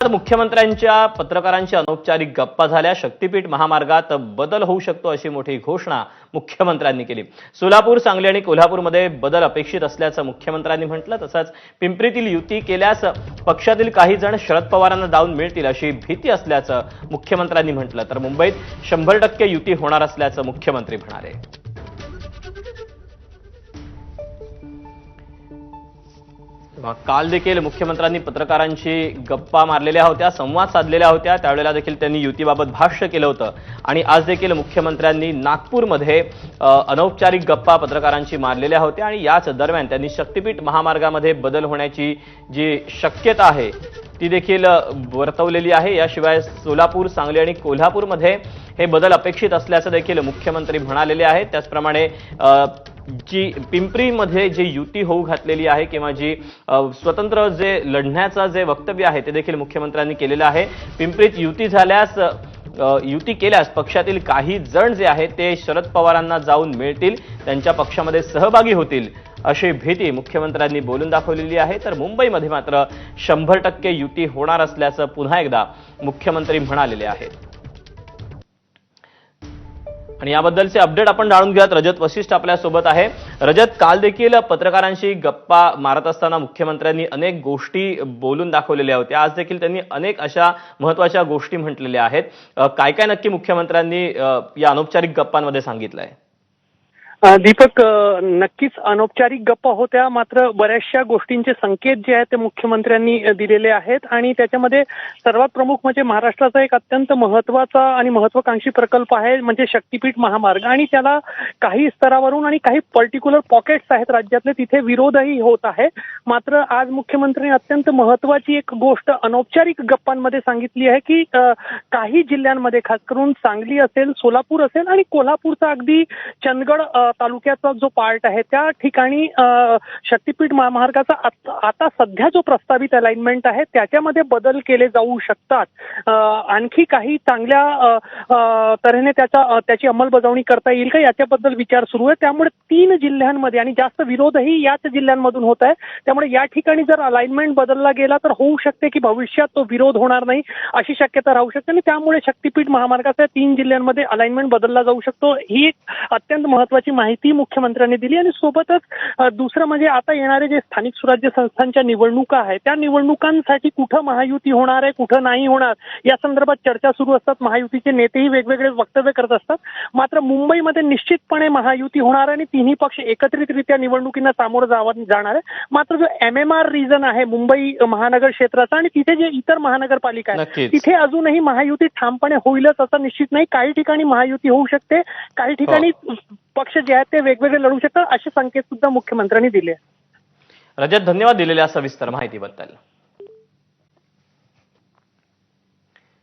मुख्यमंत्र्यांच्या पत्रकारांशी अनौपचारिक गप्पा झाल्या। शक्तीपीठ महामार्गात बदल होऊ शकतो अशी मोठी घोषणा मुख्यमंत्र्यांनी केली। सोलापूर, सांगली आणि कोल्हापूरमध्ये बदल अपेक्षित असल्याचं मुख्यमंत्र्यांनी म्हटलं। तसंच पिंपरीतील युती केल्यास पक्षातील काही जण शरद पवारांना दावून मिळतील अशी भीती असल्याचं मुख्यमंत्र्यांनी म्हटलं। तर मुंबईत 100% युती होणार असल्याचं मुख्यमंत्री म्हणाले। काल देखील मुख्यमंत्र्यांनी पत्रकारांशी गप्पा मारलेल्या होत्या, संवाद साधलेल्या होत्या। त्यावेळेला देखील त्यांनी युतीबाबत भाष्य केलं होतं आणि आज देखील मुख्यमंत्र्यांनी नागपूरमध्ये अनौपचारिक गप्पा पत्रकारांशी मारलेल्या होत्या आणि याच दरम्यान त्यांनी शक्तीपीठ महामार्गामध्ये बदल होण्याची जी शक्यता आहे ती देखील वर्तवलेली आहे। याशिवाय सोलापूर, सांगली आणि कोल्हापूरमध्ये हे बदल अपेक्षित असल्याचं देखील मुख्यमंत्री म्हणालेले आहेत। त्याचप्रमाणे जी पिंपरीमध्ये जी युती होऊ घातलेली आहे किंवा जी स्वतंत्र जे लढण्याचा जे वक्तव्य आहे ते देखील मुख्यमंत्र्यांनी केलेलं आहे। पिंपरीत युती केल्यास पक्षातील काही जण जे आहेत ते शरद पवारांना जाऊन मिळतील, त्यांच्या पक्षामध्ये सहभागी होतील अशी भीती मुख्यमंत्र्यांनी बोलून दाखवलेली आहे। तर मुंबईमध्ये मात्र 100% युती होणार असल्याचं पुन्हा एकदा मुख्यमंत्री म्हणालेले आहेत। आणि याबद्दलचे अपडेट आपण जाणून घेऊयात। रजत वशिष्ठ आपल्या सोबत आहे। रजत, काल देखील पत्रकारांशी गप्पा मारत असताना मुख्यमंत्र्यांनी अनेक गोष्टी बोलून दाखवलेल्या होत्या। आज देखील त्यांनी अनेक अशा महत्त्वाच्या गोष्टी म्हटलेल्या आहेत। काय काय नक्की मुख्यमंत्र्यांनी या अनौपचारिक गप्पांमध्ये सांगितलंय? दीपक, नक्कीच अनौपचारिक गप्पा होत्या, मात्र बऱ्याचशा गोष्टींचे संकेत जे आहेत ते मुख्यमंत्र्यांनी दिलेले आहेत आणि त्याच्यामध्ये सर्वात प्रमुख म्हणजे महाराष्ट्राचा एक अत्यंत महत्त्वाचा आणि महत्त्वाकांक्षी प्रकल्प आहे म्हणजे शक्तीपीठ महामार्ग आणि त्याला काही स्तरावरून आणि काही पर्टिक्युलर पॉकेट्स आहेत राज्यातले तिथे विरोधही होत आहे। मात्र आज मुख्यमंत्र्यांनी अत्यंत महत्त्वाची एक गोष्ट अनौपचारिक गप्पांमध्ये सांगितली आहे की काही जिल्ह्यांमध्ये खास करून सांगली असेल, सोलापूर असेल आणि कोल्हापूरचा अगदी चंदगड तालुक्याचा जो पार्ट आहे त्या ठिकाणी शक्तीपीठ महामार्गाचा आता सध्या जो प्रस्तावित अलाइनमेंट आहे त्याच्यामध्ये बदल केले जाऊ शकतात। आणखी काही चांगल्या तऱ्हेने त्याची अंमलबजावणी करता येईल का याच्याबद्दल विचार सुरू आहे। त्यामुळे 3 जिल्ह्यांमध्ये आणि जास्त विरोधही याच जिल्ह्यांमधून होत आहे। त्यामुळे या ठिकाणी जर अलाइनमेंट बदलला गेला तर होऊ शकते की भविष्यात तो विरोध होणार नाही अशी शक्यता राहू शकते आणि त्यामुळे शक्तीपीठ महामार्गाच्या 3 जिल्ह्यांमध्ये अलाइनमेंट बदलला जाऊ शकतो। ही एक अत्यंत महत्त्वाची माहिती मुख्यमंत्र्यांनी दिली आणि सोबतच दुसरं म्हणजे आता येणारे जे स्थानिक स्वराज्य संस्थांच्या निवडणुका आहेत त्या निवडणुकांसाठी कुठं महायुती होणार आहे, कुठं नाही होणार या संदर्भात चर्चा सुरू असतात। महायुतीचे नेतेही वेगवेगळे वक्तव्य करत असतात। मात्र मुंबईमध्ये निश्चितपणे महायुती होणार आणि तिन्ही पक्ष एकत्रितरित्या निवडणुकींना सामोरं जाणार आहे। मात्र जो MMR रिजन आहे मुंबई महानगर क्षेत्राचा आणि तिथे जे इतर महानगरपालिका आहेत तिथे अजूनही महायुती ठामपणे होईलच असं निश्चित नाही। काही ठिकाणी महायुती होऊ शकते, काही ठिकाणी पक्ष जे आहेत ते वेगवेगळे लढू शकतात असे संकेत सुद्धा मुख्यमंत्र्यांनी दिले। रजत, धन्यवाद दिलेल्या सविस्तर माहितीबद्दल।